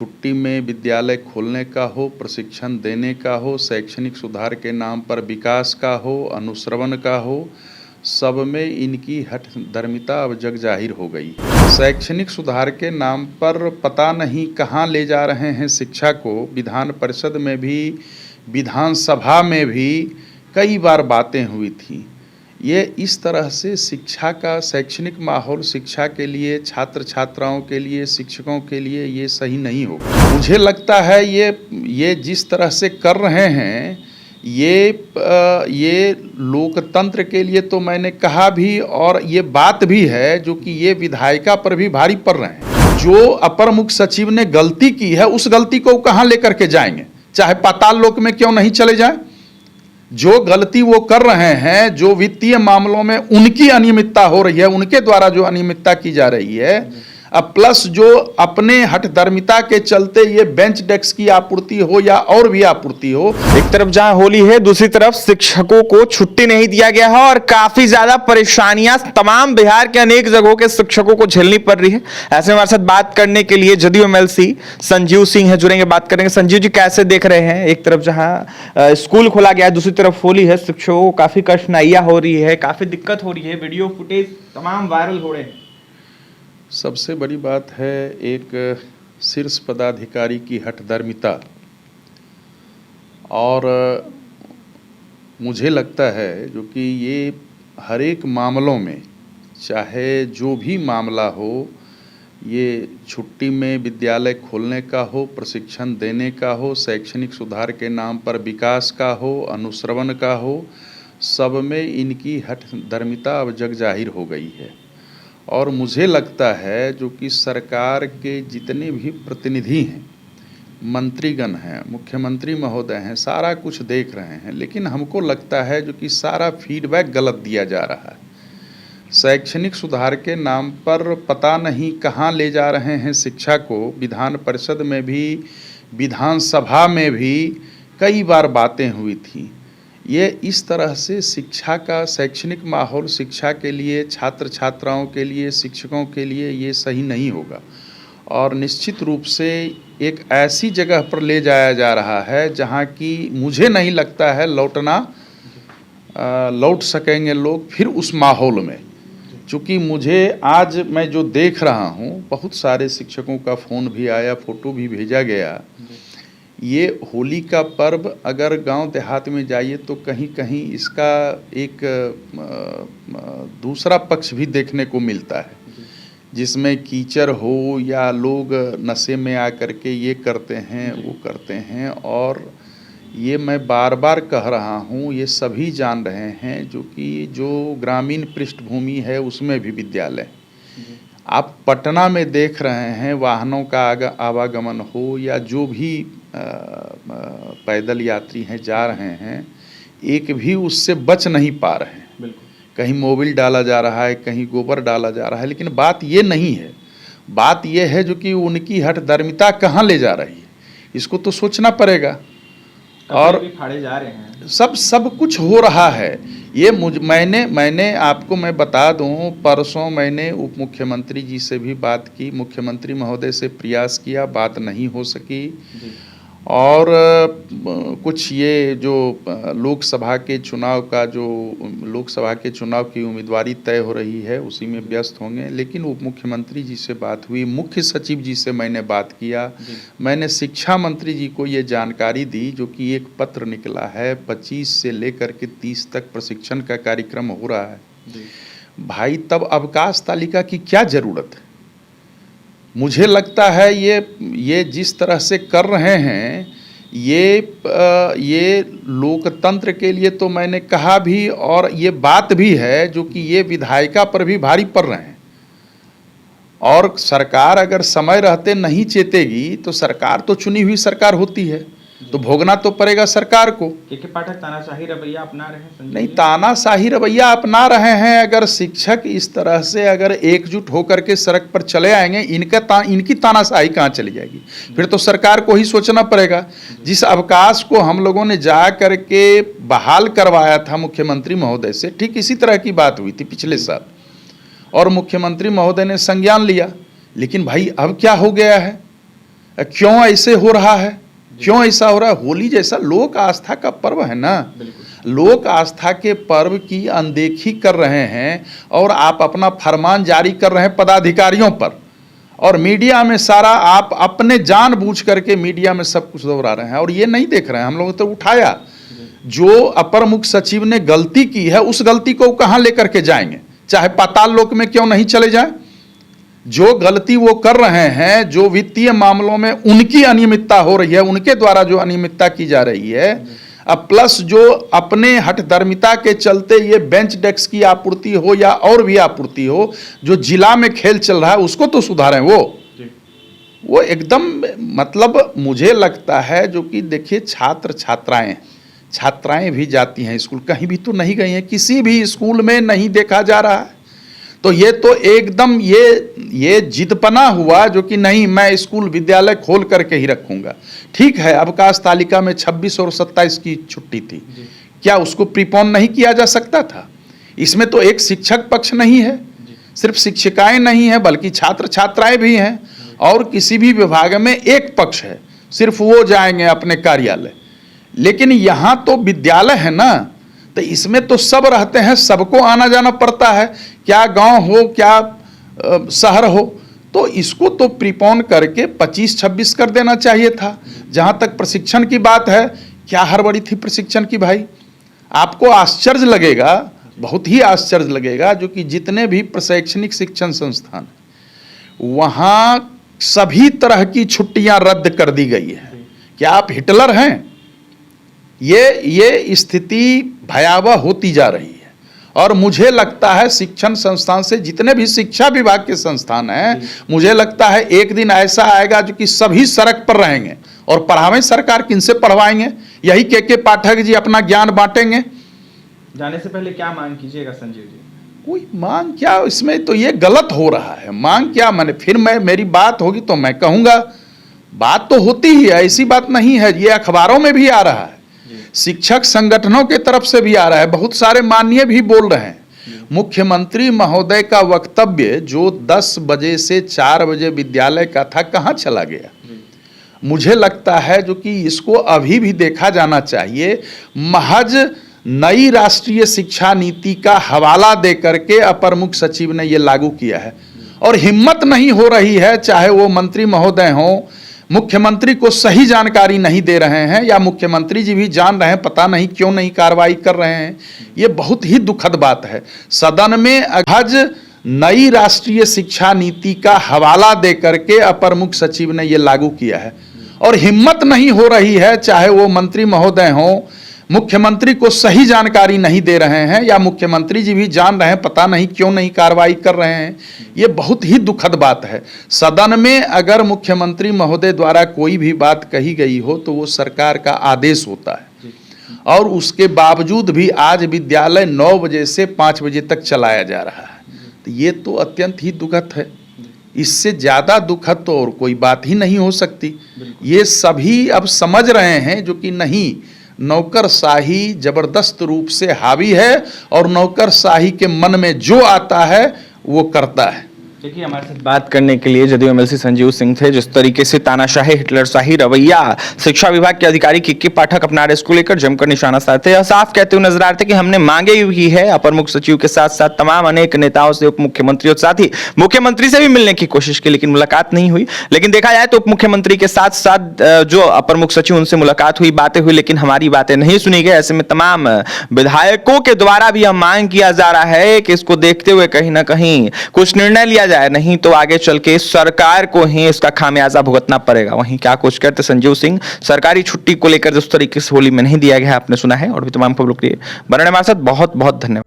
छुट्टी में विद्यालय खोलने का हो, प्रशिक्षण देने का हो, शैक्षणिक सुधार के नाम पर विकास का हो, अनुश्रवण का हो, सब में इनकी हठधर्मिता अब जग जाहिर हो गई। शैक्षणिक सुधार के नाम पर पता नहीं कहाँ ले जा रहे हैं शिक्षा को। विधान परिषद में भी, विधानसभा में भी कई बार बातें हुई थी। ये इस तरह से शिक्षा का शैक्षणिक माहौल शिक्षा के लिए, छात्र छात्राओं के लिए, शिक्षकों के लिए ये सही नहीं होगा। मुझे लगता है ये जिस तरह से कर रहे हैं ये लोकतंत्र के लिए तो मैंने कहा भी, और ये बात भी है जो कि ये विधायिका पर भी भारी पड़ रहे हैं। जो अपर मुख्य सचिव ने गलती की है उस गलती को कहाँ लेकर के जाएंगे, चाहे पाताल लोक में क्यों नहीं चले जाएं। जो गलती वो कर रहे हैं, जो वित्तीय मामलों में उनकी अनियमितता हो रही है, उनके द्वारा जो अनियमितता की जा रही है, अब प्लस जो अपने हठधर्मिता के चलते ये बेंच डेस्क की आपूर्ति हो या और भी आपूर्ति हो। एक तरफ जहां होली है, दूसरी तरफ शिक्षकों को छुट्टी नहीं दिया गया है और काफी ज्यादा परेशानियां तमाम बिहार के अनेक जगहों के शिक्षकों को झेलनी पड़ रही है। ऐसे हमारे साथ बात करने के लिए जदयू एमएलसी संजीव सिंह है, जुड़ेंगे, बात करेंगे। संजीव जी, कैसे देख रहे हैं, एक तरफ जहां स्कूल खोला गया है, दूसरी तरफ होली है, शिक्षकों को काफी कठिनाइयां हो रही है, काफी दिक्कत हो रही है, वीडियो फुटेज तमाम वायरल हो रहे हैं। सबसे बड़ी बात है एक शीर्ष पदाधिकारी की हठधर्मिता, और मुझे लगता है जो कि ये हर एक मामलों में, चाहे जो भी मामला हो, ये छुट्टी में विद्यालय खोलने का हो, प्रशिक्षण देने का हो, शैक्षणिक सुधार के नाम पर विकास का हो, अनुश्रवण का हो, सब में इनकी हठधर्मिता अब जग जाहिर हो गई है। और मुझे लगता है जो कि सरकार के जितने भी प्रतिनिधि हैं, मंत्रीगण हैं, मुख्यमंत्री महोदय हैं, सारा कुछ देख रहे हैं, लेकिन हमको लगता है जो कि सारा फीडबैक गलत दिया जा रहा है। शैक्षणिक सुधार के नाम पर पता नहीं कहाँ ले जा रहे हैं शिक्षा को। विधान परिषद में भी, विधानसभा में भी कई बार बातें हुई थी। ये इस तरह से शिक्षा का शैक्षणिक माहौल शिक्षा के लिए, छात्र छात्राओं के लिए, शिक्षकों के लिए ये सही नहीं होगा। और निश्चित रूप से एक ऐसी जगह पर ले जाया जा रहा है जहाँ की मुझे नहीं लगता है लौट सकेंगे लोग फिर उस माहौल में। चूँकि मुझे आज मैं जो देख रहा हूँ, बहुत सारे शिक्षकों का फ़ोन भी आया, फ़ोटो भी भेजा गया। ये होली का पर्व अगर गांव देहात में जाइए तो कहीं कहीं इसका एक दूसरा पक्ष भी देखने को मिलता है, जिसमें कीचड़ हो या लोग नशे में आकर के ये करते हैं, वो करते हैं। और ये मैं बार बार कह रहा हूँ, ये सभी जान रहे हैं जो कि जो ग्रामीण पृष्ठभूमि है उसमें भी विद्यालय, आप पटना में देख रहे हैं, वाहनों का आवागमन हो या जो भी पैदल यात्री हैं जा रहे हैं, एक भी उससे बच नहीं पा रहे हैं। कहीं मोबिल डाला जा रहा है, कहीं गोबर डाला जा रहा है, लेकिन बात ये नहीं है। बात ये है जो कि उनकी हठधर्मिता कहाँ ले जा रही है, इसको तो सोचना पड़ेगा। और भी फाड़े जा रहे हैं, सब कुछ हो रहा है। ये मैंने आपको मैं बता दूं, परसों मैंने उप मुख्यमंत्री जी से भी बात की, मुख्यमंत्री महोदय से प्रयास किया, बात नहीं हो सकी। और कुछ ये जो लोकसभा के चुनाव की उम्मीदवारी तय हो रही है, उसी में व्यस्त होंगे। लेकिन उप मुख्यमंत्री जी से बात हुई, मुख्य सचिव जी से मैंने बात किया, मैंने शिक्षा मंत्री जी को ये जानकारी दी जो कि एक पत्र निकला है, 25 से लेकर के 30 तक प्रशिक्षण का कार्यक्रम हो रहा है। भाई, तब अवकाश तालिका की क्या ज़रूरत है। मुझे लगता है ये जिस तरह से कर रहे हैं, ये लोकतंत्र के लिए तो मैंने कहा भी, और ये बात भी है जो कि ये विधायिका पर भी भारी पड़ रहे हैं। और सरकार अगर समय रहते नहीं चेतेगी तो सरकार तो चुनी हुई सरकार होती है, तो भोगना तो पड़ेगा सरकार को। के पाठक तानाशाही रवैया अपना रहे हैं। नहीं, तानाशाही रवैया अपना रहे हैं। अगर शिक्षक इस तरह से अगर एकजुट होकर के सड़क पर चले आएंगे, इनकी तानाशाही कहाँ चली जाएगी। फिर तो सरकार को ही सोचना पड़ेगा। जिस अवकाश को हम लोगों ने जा करके बहाल करवाया था मुख्यमंत्री महोदय से, ठीक इसी तरह की बात हुई थी पिछले साल, और मुख्यमंत्री महोदय ने संज्ञान लिया। लेकिन भाई अब क्या हो गया है, क्यों ऐसे हो रहा है, क्यों ऐसा हो रहा है? होली जैसा लोक आस्था का पर्व है ना, लोक आस्था के पर्व की अनदेखी कर रहे हैं और आप अपना फरमान जारी कर रहे हैं पदाधिकारियों पर, और मीडिया में सारा आप अपने जानबूझ करके मीडिया में सब कुछ दोहरा रहे हैं और ये नहीं देख रहे हैं। हम लोग तो उठाया, जो अपर मुख्य सचिव ने गलती की है उस गलती को कहाँ लेकर के जाएंगे, चाहे पाताल लोक में क्यों नहीं चले जाएं। जो गलती वो कर रहे हैं, जो वित्तीय मामलों में उनकी अनियमितता हो रही है, उनके द्वारा जो अनियमितता की जा रही है, अब प्लस जो अपने हठधर्मिता के चलते ये बेंच डेस्क की आपूर्ति हो या और भी आपूर्ति हो, जो जिला में खेल चल रहा है उसको तो सुधारें। वो एकदम मतलब मुझे लगता है, जो कि देखिए छात्राएं भी जाती हैं स्कूल, कहीं भी तो नहीं गई हैं, किसी भी स्कूल में नहीं देखा जा रहा है। तो ये तो एकदम ये जिदपना हुआ, जो कि नहीं मैं स्कूल विद्यालय खोल करके ही रखूंगा। ठीक है, अवकाश तालिका में 26 और 27 की छुट्टी थी, क्या उसको प्रीपोन नहीं किया जा सकता था? इसमें तो एक शिक्षक पक्ष नहीं है, सिर्फ शिक्षिकाएं नहीं है बल्कि छात्र छात्राएं भी हैं, और किसी भी विभाग में एक पक्ष है, सिर्फ वो जाएंगे अपने कार्यालय। लेकिन यहाँ तो विद्यालय है ना, तो इसमें तो सब रहते हैं, सबको आना जाना पड़ता है, क्या गांव हो क्या शहर हो। तो इसको तो प्रीपोन करके 25-26 कर देना चाहिए था। जहाँ तक प्रशिक्षण की बात है, क्या हड़बड़ी थी प्रशिक्षण की भाई? आपको आश्चर्य लगेगा, बहुत ही आश्चर्य लगेगा, जो कि जितने भी प्रशैक्षणिक शिक्षण संस्थान वहाँ सभी तरह की छुट्टियां रद्द कर दी गई है। क्या आप हिटलर हैं? ये स्थिति भयावह होती जा रही है, और मुझे लगता है शिक्षण संस्थान से जितने भी शिक्षा विभाग के संस्थान हैं, मुझे लगता है एक दिन ऐसा आएगा जो कि सभी सड़क पर रहेंगे और पढ़ावें सरकार, किनसे पढ़वाएंगे? यही के पाठक जी अपना ज्ञान बांटेंगे। जाने से पहले क्या मांग कीजिएगा संजीव जी? कोई मांग क्या, इसमें तो ये गलत हो रहा है। मांग क्या, मैंने फिर मेरी बात होगी तो मैं कहूँगा, बात तो होती ही है, ऐसी बात नहीं है। ये अखबारों में भी आ रहा है, शिक्षक संगठनों के तरफ से भी आ रहा है, बहुत सारे माननीय भी बोल रहे हैं। मुख्यमंत्री महोदय का वक्तव्य जो 10 बजे से 4 बजे विद्यालय का था, कहाँ चला गया? मुझे लगता है जो कि इसको अभी भी देखा जाना चाहिए। महज नई राष्ट्रीय शिक्षा नीति का हवाला दे करके अपर मुख्य सचिव ने ये लागू किया है, और हिम्मत नहीं हो रही है, चाहे वो मंत्री महोदय हों, मुख्यमंत्री को सही जानकारी नहीं दे रहे हैं, या मुख्यमंत्री जी भी जान रहे हैं, पता नहीं क्यों नहीं कार्रवाई कर रहे हैं। ये बहुत ही दुखद बात है। सदन में आज नई राष्ट्रीय शिक्षा नीति का हवाला दे करके अपर मुख्य सचिव ने ये लागू किया है, और हिम्मत नहीं हो रही है, चाहे वो मंत्री महोदय हों, मुख्यमंत्री को सही जानकारी नहीं दे रहे हैं, या मुख्यमंत्री जी भी जान रहे हैं, पता नहीं क्यों नहीं कार्रवाई कर रहे हैं। ये बहुत ही दुखद बात है। सदन में अगर मुख्यमंत्री महोदय द्वारा कोई भी बात कही गई हो तो वो सरकार का आदेश होता है, और उसके बावजूद भी आज विद्यालय 9 बजे से 5 बजे तक चलाया जा रहा है। तो ये तो अत्यंत ही दुखद है। इससे ज़्यादा दुखद तो और कोई बात ही नहीं हो सकती। ये सभी अब समझ रहे हैं जो कि नहीं, नौकरशाही जबरदस्त रूप से हावी है, और नौकरशाही के मन में जो आता है वो करता है। देखिए, हमारे साथ बात करने के लिए जदयू एमएलसी संजीव सिंह थे। जिस तरीके से तानाशाही हिटलरशाही रवैया शिक्षा विभाग के अधिकारी के पाठक अपना रहे, इसको लेकर जमकर निशाना साधते हैं, साफ कहते हुए नजर आ रहे थे कि हमने मांगे ही है। अपर मुख्य सचिव के साथ साथ तमाम अनेक नेताओं से, उप मुख्यमंत्री और साथ ही मुख्यमंत्री से भी मिलने की कोशिश की, लेकिन मुलाकात नहीं हुई। लेकिन देखा जाए तो उप मुख्यमंत्री के साथ साथ जो अपर मुख्य सचिव, उनसे मुलाकात हुई, बातें हुई, लेकिन हमारी बातें नहीं सुनी गई। ऐसे में तमाम विधायकों के द्वारा भी यह मांग किया जा रहा है कि इसको देखते हुए कहीं ना कहीं कुछ निर्णय लिया जाए, नहीं तो आगे चल के सरकार को ही इसका खामियाजा भुगतना पड़ेगा। वहीं क्या कुछ कहते संजीव सिंह, सरकारी छुट्टी को लेकर जिस तरीके से होली में नहीं दिया गया, आपने सुना है। और भी तमाम खबरों के लिए बने रहिए हमारे साथ। बहुत बहुत धन्यवाद।